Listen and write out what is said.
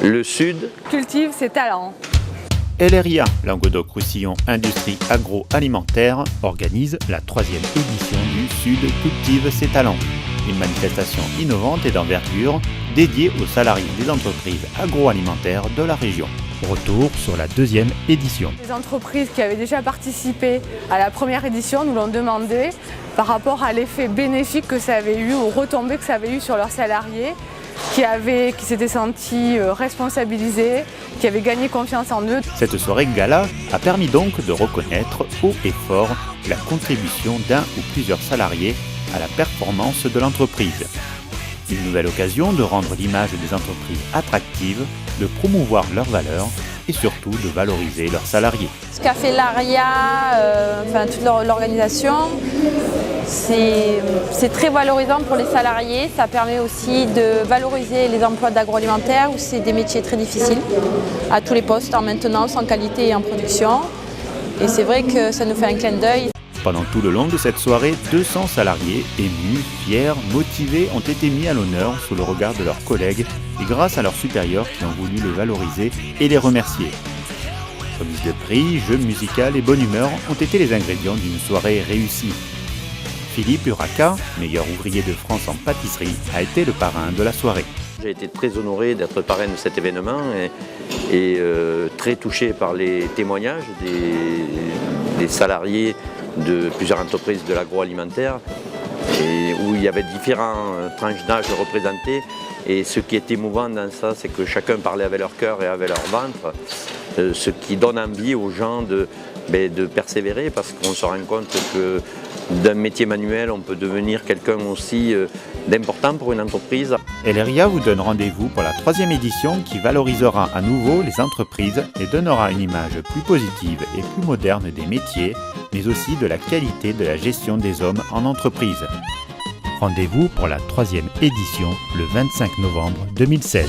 Le Sud cultive ses talents. LRIA, Languedoc-Roussillon Industrie Agroalimentaire, organise la 3e édition du Sud cultive ses talents. Une manifestation innovante et d'envergure dédiée aux salariés des entreprises agroalimentaires de la région. Retour sur la 2e édition. Les entreprises qui avaient déjà participé à la première édition nous l'ont demandé par rapport à l'effet bénéfique que ça avait eu, aux retombées que ça avait eu sur leurs salariés, qui s'étaient sentis responsabilisés, qui avaient gagné confiance en eux. Cette soirée gala a permis donc de reconnaître haut et fort la contribution d'un ou plusieurs salariés à la performance de l'entreprise. Une nouvelle occasion de rendre l'image des entreprises attractive, de promouvoir leurs valeurs et surtout de valoriser leurs salariés. Ce qu'a fait l'ARIA, toute l'organisation, c'est très valorisant pour les salariés. Ça permet aussi de valoriser les emplois d'agroalimentaire où c'est des métiers très difficiles à tous les postes, en maintenance, en qualité et en production. Et c'est vrai que ça nous fait un clin d'œil. Pendant tout le long de cette soirée, 200 salariés émus, fiers, motivés ont été mis à l'honneur sous le regard de leurs collègues et grâce à leurs supérieurs qui ont voulu les valoriser et les remercier. Remise de prix, jeux musicaux et bonne humeur ont été les ingrédients d'une soirée réussie. Philippe Uraka, meilleur ouvrier de France en pâtisserie, a été le parrain de la soirée. J'ai été très honoré d'être parrain de cet événement et très touché par les témoignages des salariés de plusieurs entreprises de l'agroalimentaire et où il y avait différentes tranches d'âge représentées. Et ce qui est émouvant dans ça, c'est que chacun parlait avec leur cœur et avec leur ventre, ce qui donne envie aux gens de persévérer parce qu'on se rend compte que d'un métier manuel, on peut devenir quelqu'un aussi d'important pour une entreprise. LRIA vous donne rendez-vous pour la 3e édition qui valorisera à nouveau les entreprises et donnera une image plus positive et plus moderne des métiers, mais aussi de la qualité de la gestion des hommes en entreprise. Rendez-vous pour la 3e édition le 25 novembre 2016.